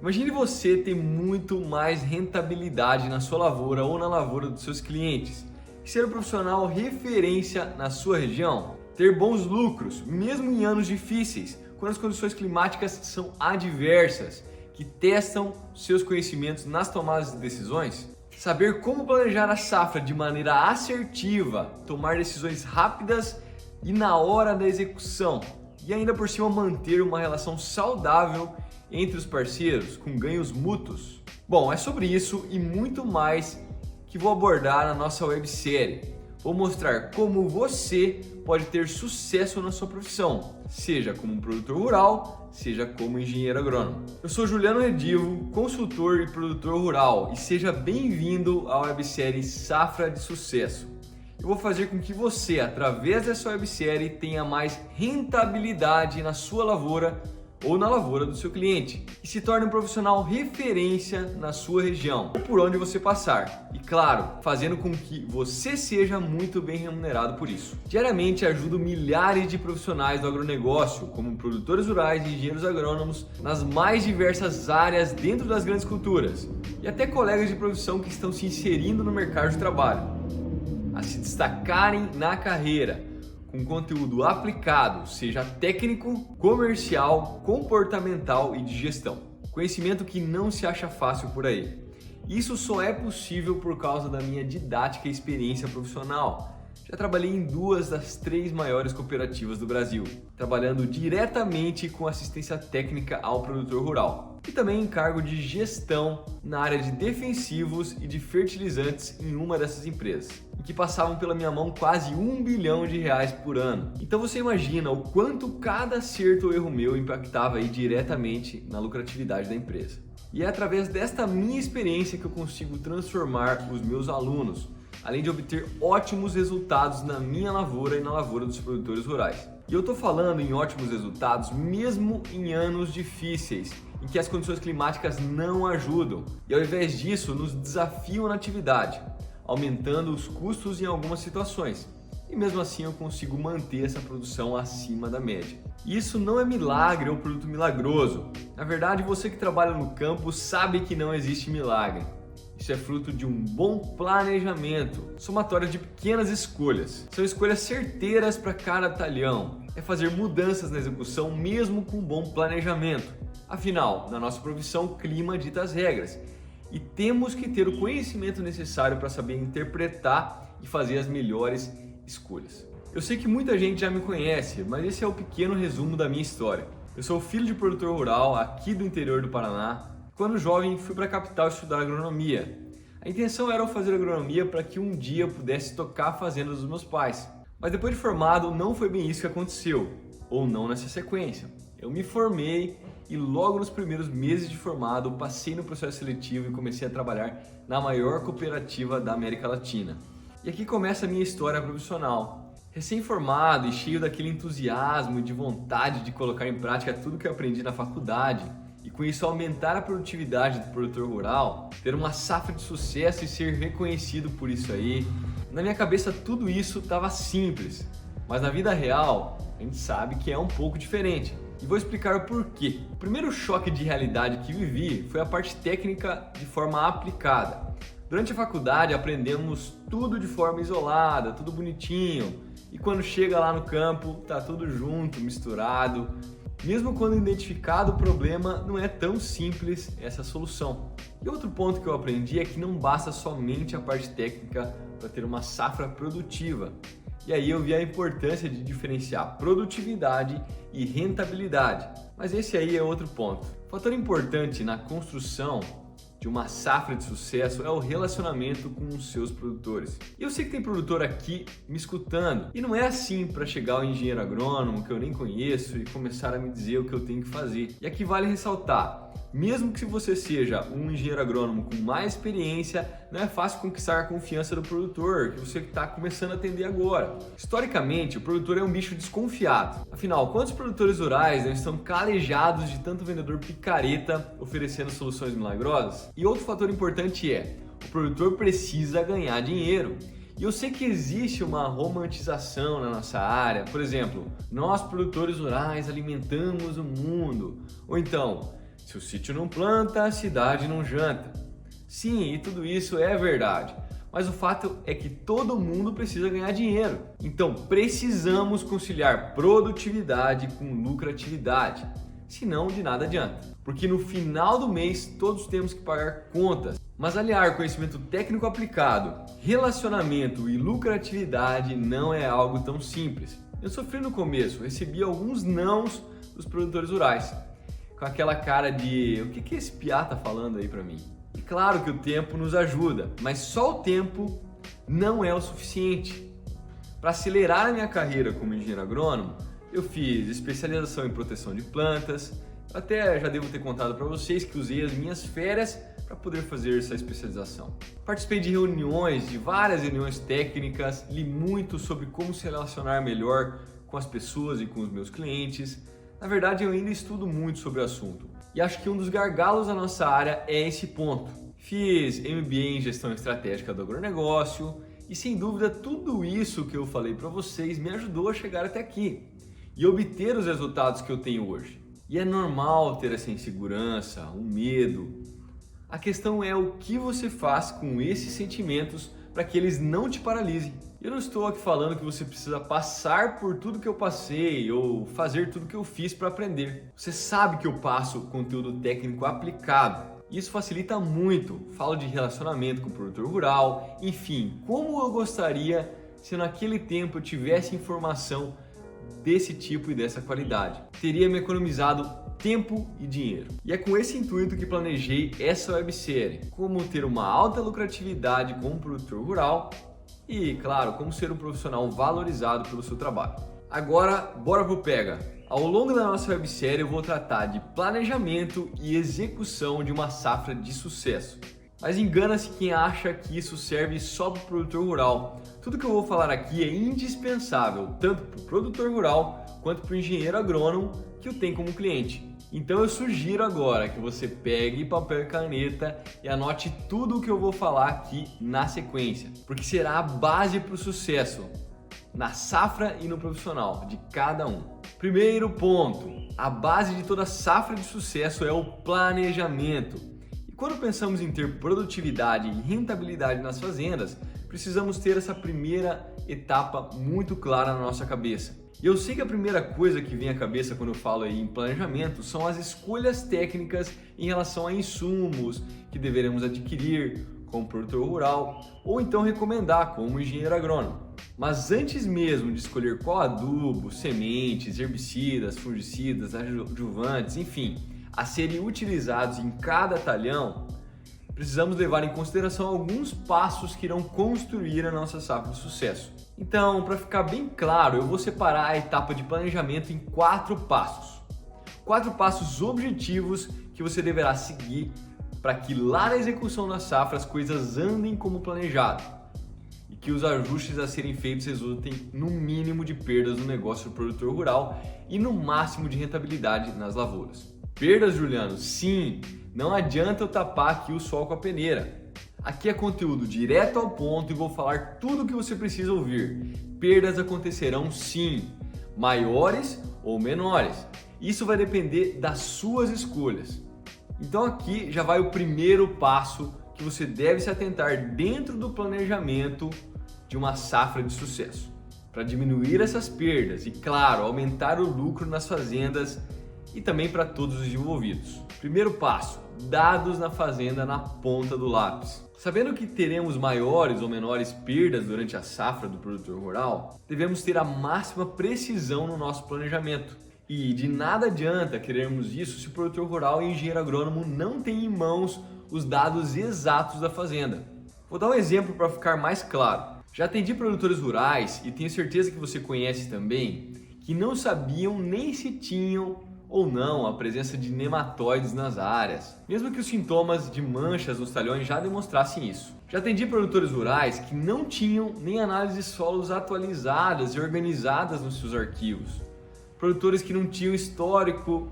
Imagine você ter muito mais rentabilidade na sua lavoura ou na lavoura dos seus clientes, e ser um profissional referência na sua região, ter bons lucros, mesmo em anos difíceis, quando as condições climáticas são adversas, que testam seus conhecimentos nas tomadas de decisões, saber como planejar a safra de maneira assertiva, tomar decisões rápidas e na hora da execução, e ainda por cima manter uma relação saudável entre os parceiros, com ganhos mútuos. Bom, é sobre isso e muito mais que vou abordar na nossa websérie. Vou mostrar como você pode ter sucesso na sua profissão, seja como um produtor rural, seja como engenheiro agrônomo. Eu sou Juliano Redivo, consultor e produtor rural, e seja bem-vindo à websérie Safra de Sucesso. Eu vou fazer com que você, através dessa websérie, tenha mais rentabilidade na sua lavoura ou na lavoura do seu cliente e se torne um profissional referência na sua região ou por onde você passar. E claro, fazendo com que você seja muito bem remunerado por isso. Diariamente ajudo milhares de profissionais do agronegócio, como produtores rurais e engenheiros agrônomos, nas mais diversas áreas dentro das grandes culturas, e até colegas de profissão que estão se inserindo no mercado de trabalho, a se destacarem na carreira, com conteúdo aplicado, seja técnico, comercial, comportamental e de gestão. Conhecimento que não se acha fácil por aí. Isso só é possível por causa da minha didática e experiência profissional. Já trabalhei em 2 das 3 maiores cooperativas do Brasil, trabalhando diretamente com assistência técnica ao produtor rural. E também em cargo de gestão na área de defensivos e de fertilizantes em uma dessas empresas, e que passavam pela minha mão quase R$1 bilhão por ano. Então você imagina o quanto cada acerto ou erro meu impactava aí diretamente na lucratividade da empresa. E é através desta minha experiência que eu consigo transformar os meus alunos, além de obter ótimos resultados na minha lavoura e na lavoura dos produtores rurais. E eu estou falando em ótimos resultados mesmo em anos difíceis, em que as condições climáticas não ajudam e ao invés disso nos desafiam na atividade, aumentando os custos em algumas situações. E mesmo assim eu consigo manter essa produção acima da média. Isso não é milagre ou produto milagroso. Na verdade, você que trabalha no campo sabe que não existe milagre. Isso é fruto de um bom planejamento, somatório de pequenas escolhas. São escolhas certeiras para cada talhão. É fazer mudanças na execução mesmo com um bom planejamento. Afinal, na nossa profissão, o clima dita as regras. E temos que ter o conhecimento necessário para saber interpretar e fazer as melhores escolhas. Eu sei que muita gente já me conhece, mas esse é o pequeno resumo da minha história. Eu sou filho de produtor rural aqui do interior do Paraná. Quando jovem, fui para a capital estudar agronomia. A intenção era eu fazer agronomia para que um dia eu pudesse tocar a fazenda dos meus pais. Mas depois de formado, não foi bem isso que aconteceu, ou não nessa sequência. Eu me formei e logo nos primeiros meses de formado, passei no processo seletivo e comecei a trabalhar na maior cooperativa da América Latina. E aqui começa a minha história profissional. Recém-formado e cheio daquele entusiasmo e de vontade de colocar em prática tudo que eu aprendi na faculdade, e com isso aumentar a produtividade do produtor rural, ter uma safra de sucesso e ser reconhecido por isso aí. Na minha cabeça tudo isso estava simples, mas na vida real a gente sabe que é um pouco diferente. E vou explicar o porquê. O primeiro choque de realidade que vivi foi a parte técnica de forma aplicada. Durante a faculdade aprendemos tudo de forma isolada, tudo bonitinho, e quando chega lá no campo tá tudo junto, misturado. Mesmo quando identificado o problema, não é tão simples essa solução. E outro ponto que eu aprendi é que não basta somente a parte técnica para ter uma safra produtiva. E aí eu vi a importância de diferenciar produtividade e rentabilidade. Mas esse aí é outro ponto. Fator importante na construção de uma safra de sucesso é o relacionamento com os seus produtores. E eu sei que tem produtor aqui me escutando, e não é assim para chegar ao engenheiro agrônomo que eu nem conheço e começar a me dizer o que eu tenho que fazer. E aqui vale ressaltar, mesmo que você seja um engenheiro agrônomo com mais experiência, não é fácil conquistar a confiança do produtor, que você está começando a atender agora. Historicamente, o produtor é um bicho desconfiado. Afinal, quantos produtores rurais não estão calejados de tanto vendedor picareta oferecendo soluções milagrosas? E outro fator importante é, o produtor precisa ganhar dinheiro. E eu sei que existe uma romantização na nossa área, por exemplo, nós produtores rurais alimentamos o mundo, ou então, Se o sítio não planta, a cidade não janta. Sim, e tudo isso é verdade. Mas o fato é que todo mundo precisa ganhar dinheiro. Então precisamos conciliar produtividade com lucratividade. Senão de nada adianta. Porque no final do mês todos temos que pagar contas. Mas aliar conhecimento técnico aplicado, relacionamento e lucratividade não é algo tão simples. Eu sofri no começo, recebi alguns nãos dos produtores rurais. Com aquela cara de, o que esse piá tá falando aí pra mim? E claro que o tempo nos ajuda, mas só o tempo não é o suficiente. Para acelerar a minha carreira como engenheiro agrônomo, eu fiz especialização em proteção de plantas, até já devo ter contado para vocês que usei as minhas férias para poder fazer essa especialização. Participei de reuniões, de várias reuniões técnicas, li muito sobre como se relacionar melhor com as pessoas e com os meus clientes. Na verdade, eu ainda estudo muito sobre o assunto e acho que um dos gargalos da nossa área é esse ponto. Fiz MBA em Gestão Estratégica do Agronegócio e, sem dúvida, tudo isso que eu falei para vocês me ajudou a chegar até aqui e obter os resultados que eu tenho hoje. E é normal ter essa insegurança, um medo. A questão é o que você faz com esses sentimentos para que eles não te paralisem. Eu não estou aqui falando que você precisa passar por tudo que eu passei ou fazer tudo que eu fiz para aprender. Você sabe que eu passo conteúdo técnico aplicado. Isso facilita muito. Falo de relacionamento com o produtor rural, enfim, como eu gostaria se naquele tempo eu tivesse informação desse tipo e dessa qualidade. Teria me economizado tempo e dinheiro. E é com esse intuito que planejei essa websérie. Como ter uma alta lucratividade como produtor rural e, claro, como ser um profissional valorizado pelo seu trabalho. Agora, bora pro pega! Ao longo da nossa websérie eu vou tratar de planejamento e execução de uma safra de sucesso. Mas engana-se quem acha que isso serve só para o produtor rural. Tudo que eu vou falar aqui é indispensável, tanto para o produtor rural quanto para o engenheiro agrônomo que o tem como cliente. Então eu sugiro agora que você pegue papel e caneta e anote tudo o que eu vou falar aqui na sequência, porque será a base para o sucesso na safra e no profissional de cada um. Primeiro ponto, a base de toda safra de sucesso é o planejamento. E quando pensamos em ter produtividade e rentabilidade nas fazendas, precisamos ter essa primeira etapa muito clara na nossa cabeça. E eu sei que a primeira coisa que vem à cabeça quando eu falo aí em planejamento são as escolhas técnicas em relação a insumos que deveremos adquirir como produtor rural ou então recomendar como engenheiro agrônomo. Mas antes mesmo de escolher qual adubo, sementes, herbicidas, fungicidas, adjuvantes, enfim, a serem utilizados em cada talhão, precisamos levar em consideração alguns passos que irão construir a nossa safra de sucesso. Então, para ficar bem claro, eu vou separar a etapa de planejamento em 4 passos. 4 passos objetivos que você deverá seguir para que lá na execução da safra as coisas andem como planejado e que os ajustes a serem feitos resultem no mínimo de perdas no negócio do produtor rural e no máximo de rentabilidade nas lavouras. Perdas, Juliano? Sim! Não adianta eu tapar aqui o sol com a peneira. Aqui é conteúdo direto ao ponto e vou falar tudo o que você precisa ouvir. Perdas acontecerão sim, maiores ou menores. Isso vai depender das suas escolhas. Então aqui já vai o primeiro passo que você deve se atentar dentro do planejamento de uma safra de sucesso. Para diminuir essas perdas e, claro, aumentar o lucro nas fazendas e também para todos os envolvidos. Primeiro passo, dados na fazenda na ponta do lápis. Sabendo que teremos maiores ou menores perdas durante a safra do produtor rural, devemos ter a máxima precisão no nosso planejamento. E de nada adianta querermos isso se o produtor rural e engenheiro agrônomo não têm em mãos os dados exatos da fazenda. Vou dar um exemplo para ficar mais claro. Já atendi produtores rurais e tenho certeza que você conhece também, que não sabiam nem se tinham ou não a presença de nematóides nas áreas, mesmo que os sintomas de manchas nos talhões já demonstrassem isso. Já atendi produtores rurais que não tinham nem análises de solos atualizadas e organizadas nos seus arquivos. Produtores que não tinham histórico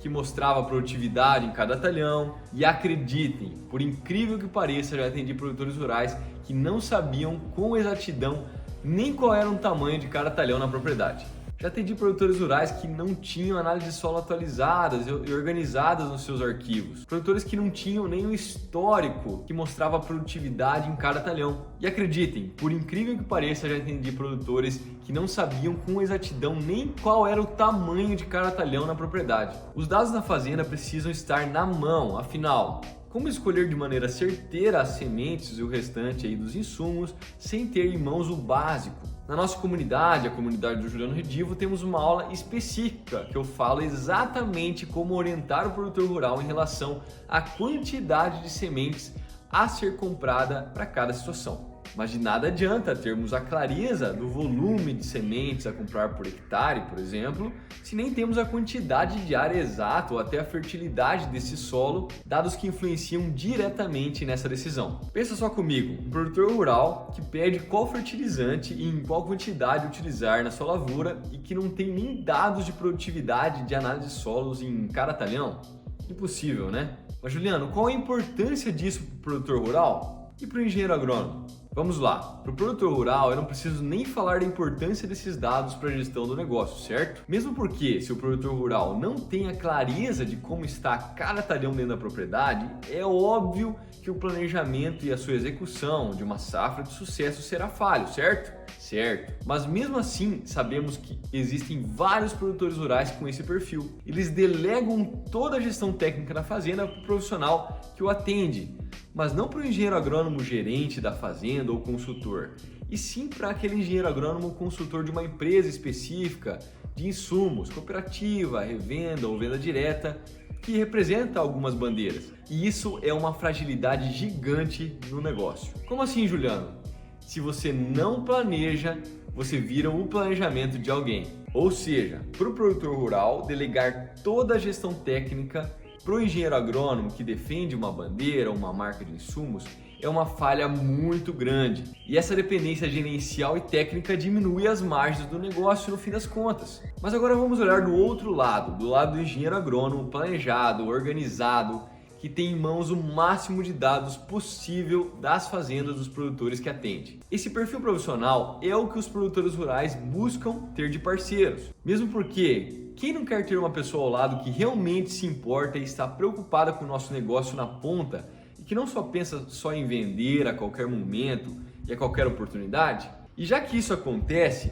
que mostrava a produtividade em cada talhão. E acreditem, por incrível que pareça, já atendi produtores rurais que não sabiam com exatidão nem qual era o tamanho de cada talhão na propriedade. Já atendi produtores rurais que não tinham análise de solo atualizadas e organizadas nos seus arquivos. Produtores que não tinham nenhum histórico que mostrava a produtividade em cada talhão. E acreditem, por incrível que pareça, já atendi produtores que não sabiam com exatidão nem qual era o tamanho de cada talhão na propriedade. Os dados na fazenda precisam estar na mão, afinal, como escolher de maneira certeira as sementes e o restante aí dos insumos sem ter em mãos o básico? Na nossa comunidade, a comunidade do Juliano Redivo, temos uma aula específica que eu falo exatamente como orientar o produtor rural em relação à quantidade de sementes a ser comprada para cada situação. Mas de nada adianta termos a clareza do volume de sementes a comprar por hectare, por exemplo, se nem temos a quantidade de área exata ou até a fertilidade desse solo, dados que influenciam diretamente nessa decisão. Pensa só comigo, um produtor rural que pede qual fertilizante e em qual quantidade utilizar na sua lavoura e que não tem nem dados de produtividade de análise de solos em cada talhão? Impossível, né? Mas Juliano, qual a importância disso para o produtor rural e para o engenheiro agrônomo? Vamos lá, para o produtor rural eu não preciso nem falar da importância desses dados para a gestão do negócio, certo? Mesmo porque se o produtor rural não tem a clareza de como está cada talhão dentro da propriedade, é óbvio que o planejamento e a sua execução de uma safra de sucesso será falho, certo? Certo. Mas mesmo assim, sabemos que existem vários produtores rurais com esse perfil. Eles delegam toda a gestão técnica da fazenda para o profissional que o atende, mas não para o engenheiro agrônomo gerente da fazenda ou consultor, e sim para aquele engenheiro agrônomo consultor de uma empresa específica de insumos, cooperativa, revenda ou venda direta, que representa algumas bandeiras. E isso é uma fragilidade gigante no negócio. Como assim, Juliano? Se você não planeja, você vira o planejamento de alguém. Ou seja, para o produtor rural, delegar toda a gestão técnica para o engenheiro agrônomo que defende uma bandeira, uma marca de insumos, é uma falha muito grande. E essa dependência gerencial e técnica diminui as margens do negócio no fim das contas. Mas agora vamos olhar do outro lado, do lado do engenheiro agrônomo planejado, organizado, que tem em mãos o máximo de dados possível das fazendas dos produtores que atende. Esse perfil profissional é o que os produtores rurais buscam ter de parceiros. Mesmo porque quem não quer ter uma pessoa ao lado que realmente se importa e está preocupada com o nosso negócio na ponta e que não só pensa só em vender a qualquer momento e a qualquer oportunidade? E já que isso acontece,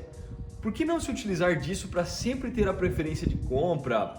por que não se utilizar disso para sempre ter a preferência de compra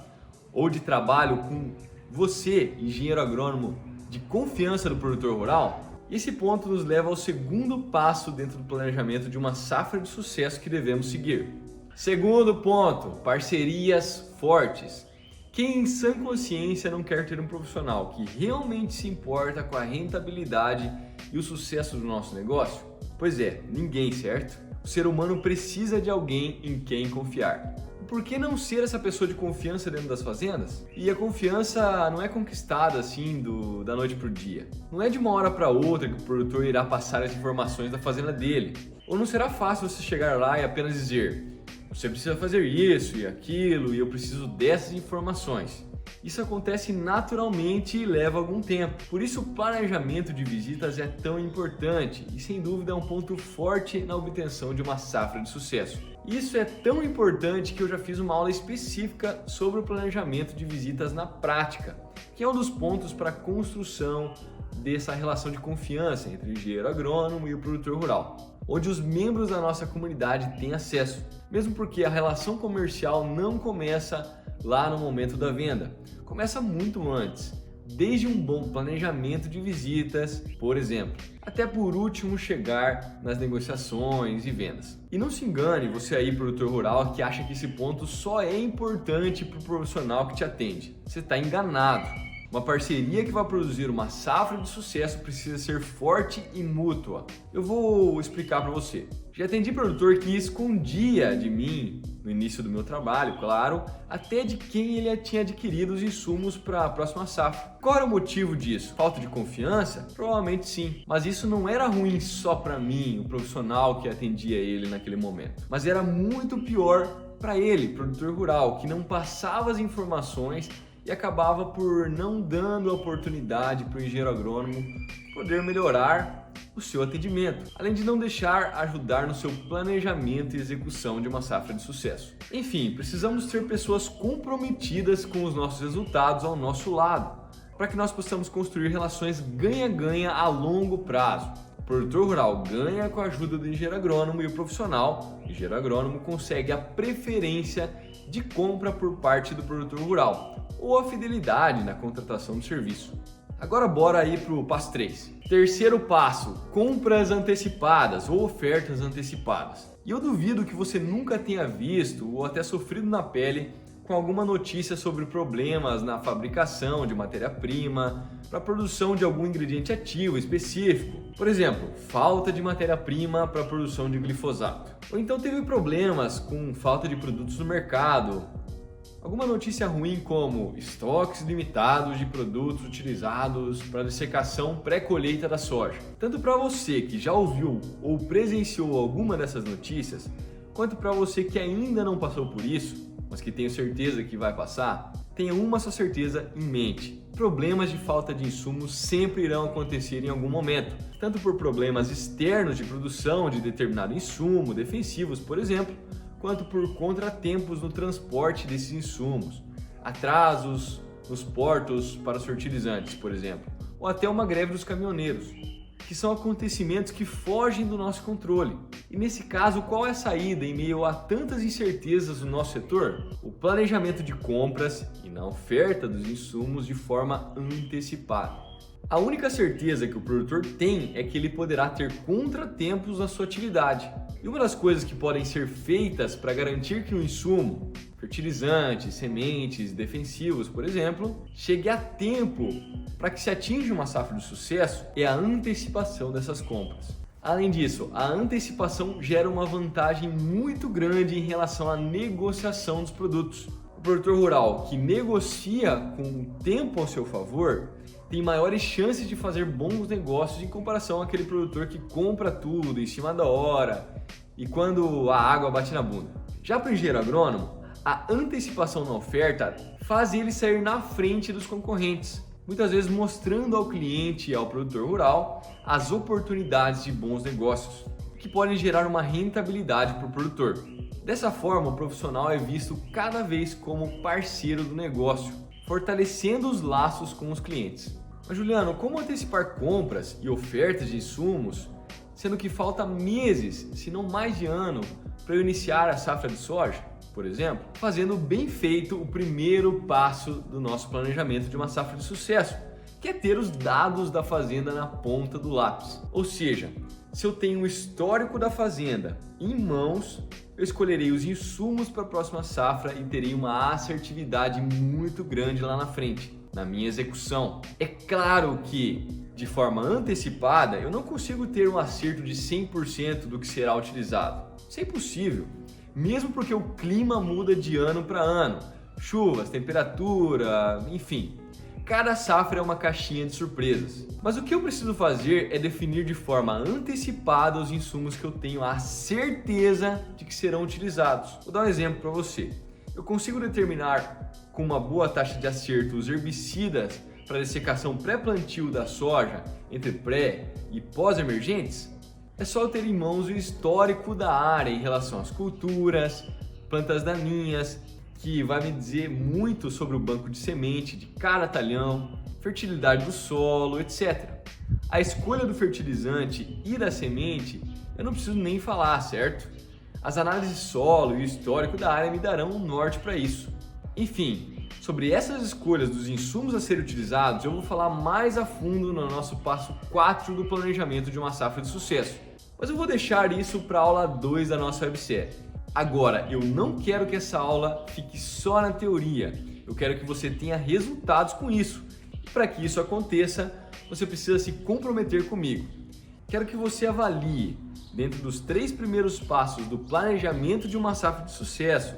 ou de trabalho com você, engenheiro agrônomo de confiança do produtor rural? Esse ponto nos leva ao segundo passo dentro do planejamento de uma safra de sucesso que devemos seguir. Segundo ponto, parcerias fortes. Quem em sã consciência não quer ter um profissional que realmente se importa com a rentabilidade e o sucesso do nosso negócio? Pois é, ninguém, certo? O ser humano precisa de alguém em quem confiar. Por que não ser essa pessoa de confiança dentro das fazendas? E a confiança não é conquistada assim da noite para o dia. Não é de uma hora para outra que o produtor irá passar as informações da fazenda dele. Ou não será fácil você chegar lá e apenas dizer: você precisa fazer isso e aquilo e eu preciso dessas informações. Isso acontece naturalmente e leva algum tempo. Por isso o planejamento de visitas é tão importante e sem dúvida é um ponto forte na obtenção de uma safra de sucesso. Isso é tão importante que eu já fiz uma aula específica sobre o planejamento de visitas na prática, que é um dos pontos para a construção dessa relação de confiança entre o engenheiro agrônomo e o produtor rural, onde os membros da nossa comunidade têm acesso, mesmo porque a relação comercial não começa lá no momento da venda, começa muito antes, desde um bom planejamento de visitas, por exemplo, até por último chegar nas negociações e vendas. E não se engane, você aí, produtor rural, que acha que esse ponto só é importante para o profissional que te atende. Você está enganado. Uma parceria que vai produzir uma safra de sucesso precisa ser forte e mútua. Eu vou explicar para você. Já atendi produtor que escondia de mim, no início do meu trabalho, claro, até de quem ele tinha adquirido os insumos para a próxima safra. Qual era o motivo disso? Falta de confiança? Provavelmente sim. Mas isso não era ruim só para mim, o profissional que atendia ele naquele momento. Mas era muito pior para ele, produtor rural, que não passava as informações e acabava por não dando a oportunidade para o engenheiro agrônomo poder melhorar o seu atendimento, além de não deixar ajudar no seu planejamento e execução de uma safra de sucesso. Enfim, precisamos ter pessoas comprometidas com os nossos resultados ao nosso lado, para que nós possamos construir relações ganha-ganha a longo prazo. O produtor rural ganha com a ajuda do engenheiro agrônomo e o profissional, engenheiro agrônomo, consegue a preferência de compra por parte do produtor rural ou a fidelidade na contratação do serviço. Agora bora aí para o passo 3. Terceiro passo, compras antecipadas ou ofertas antecipadas. E eu duvido que você nunca tenha visto ou até sofrido na pele com alguma notícia sobre problemas na fabricação de matéria-prima para a produção de algum ingrediente ativo específico. Por exemplo, falta de matéria-prima para a produção de glifosato. Ou então teve problemas com falta de produtos no mercado. Alguma notícia ruim como estoques limitados de produtos utilizados para dessecação pré-colheita da soja. Tanto para você que já ouviu ou presenciou alguma dessas notícias, quanto para você que ainda não passou por isso, mas que tenho certeza que vai passar, tenha uma só certeza em mente. Problemas de falta de insumos sempre irão acontecer em algum momento, tanto por problemas externos de produção de determinado insumo, defensivos, por exemplo, quanto por contratempos no transporte desses insumos, atrasos nos portos para os fertilizantes, por exemplo, ou até uma greve dos caminhoneiros, que são acontecimentos que fogem do nosso controle. E nesse caso, qual é a saída em meio a tantas incertezas no nosso setor? O planejamento de compras e na oferta dos insumos de forma antecipada. A única certeza que o produtor tem é que ele poderá ter contratempos na sua atividade. E uma das coisas que podem ser feitas para garantir que o insumo, fertilizantes, sementes, defensivos, por exemplo, chegue a tempo para que se atinja uma safra de sucesso é a antecipação dessas compras. Além disso, a antecipação gera uma vantagem muito grande em relação à negociação dos produtos. O produtor rural que negocia com o tempo ao seu favor tem maiores chances de fazer bons negócios em comparação àquele produtor que compra tudo em cima da hora e quando a água bate na bunda. Já para o engenheiro agrônomo, a antecipação na oferta faz ele sair na frente dos concorrentes, muitas vezes mostrando ao cliente e ao produtor rural as oportunidades de bons negócios, que podem gerar uma rentabilidade para o produtor. Dessa forma, o profissional é visto cada vez como parceiro do negócio, fortalecendo os laços com os clientes. Mas Juliano, como antecipar compras e ofertas de insumos, sendo que falta meses, se não mais de ano, para eu iniciar a safra de soja, por exemplo? Fazendo bem feito o primeiro passo do nosso planejamento de uma safra de sucesso, que é ter os dados da fazenda na ponta do lápis. Ou seja, se eu tenho o histórico da fazenda em mãos, eu escolherei os insumos para a próxima safra e terei uma assertividade muito grande lá na frente, na minha execução. É claro que, de forma antecipada, eu não consigo ter um acerto de 100% do que será utilizado. Isso é impossível, mesmo porque o clima muda de ano para ano. Chuvas, temperatura, enfim. Cada safra é uma caixinha de surpresas. Mas o que eu preciso fazer é definir de forma antecipada os insumos que eu tenho a certeza de que serão utilizados. Vou dar um exemplo para você. Eu consigo determinar com uma boa taxa de acerto os herbicidas para dessecação pré-plantio da soja entre pré e pós-emergentes? É só eu ter em mãos o histórico da área em relação às culturas, plantas daninhas, que vai me dizer muito sobre o banco de semente de cada talhão, fertilidade do solo, etc. A escolha do fertilizante e da semente eu não preciso nem falar, certo? As análises de solo e o histórico da área me darão um norte para isso. Enfim, sobre essas escolhas dos insumos a serem utilizados, eu vou falar mais a fundo no nosso passo 4 do planejamento de uma safra de sucesso. Mas eu vou deixar isso para a aula 2 da nossa websérie. Agora, eu não quero que essa aula fique só na teoria. Eu quero que você tenha resultados com isso. E para que isso aconteça, você precisa se comprometer comigo. Quero que você avalie, dentro dos 3 primeiros passos do planejamento de uma safra de sucesso,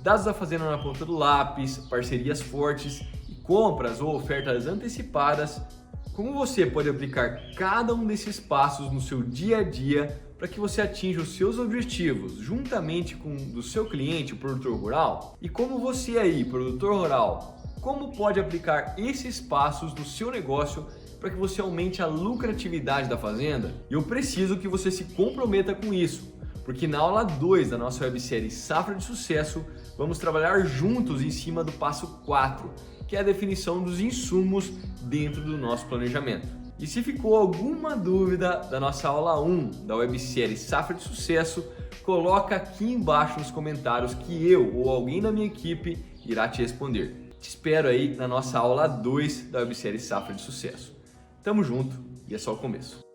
dados da fazenda na ponta do lápis, parcerias fortes e compras ou ofertas antecipadas, como você pode aplicar cada um desses passos no seu dia a dia para que você atinja os seus objetivos juntamente com o do seu cliente, o produtor rural, e como você aí, produtor rural, como pode aplicar esses passos no seu negócio para que você aumente a lucratividade da fazenda? E eu preciso que você se comprometa com isso, porque na aula 2 da nossa websérie Safra de Sucesso, vamos trabalhar juntos em cima do passo 4, que é a definição dos insumos dentro do nosso planejamento. E se ficou alguma dúvida da nossa aula 1 da websérie Safra de Sucesso, coloca aqui embaixo nos comentários que eu ou alguém da minha equipe irá te responder. Te espero aí na nossa aula 2 da websérie Safra de Sucesso. Tamo junto e é só o começo.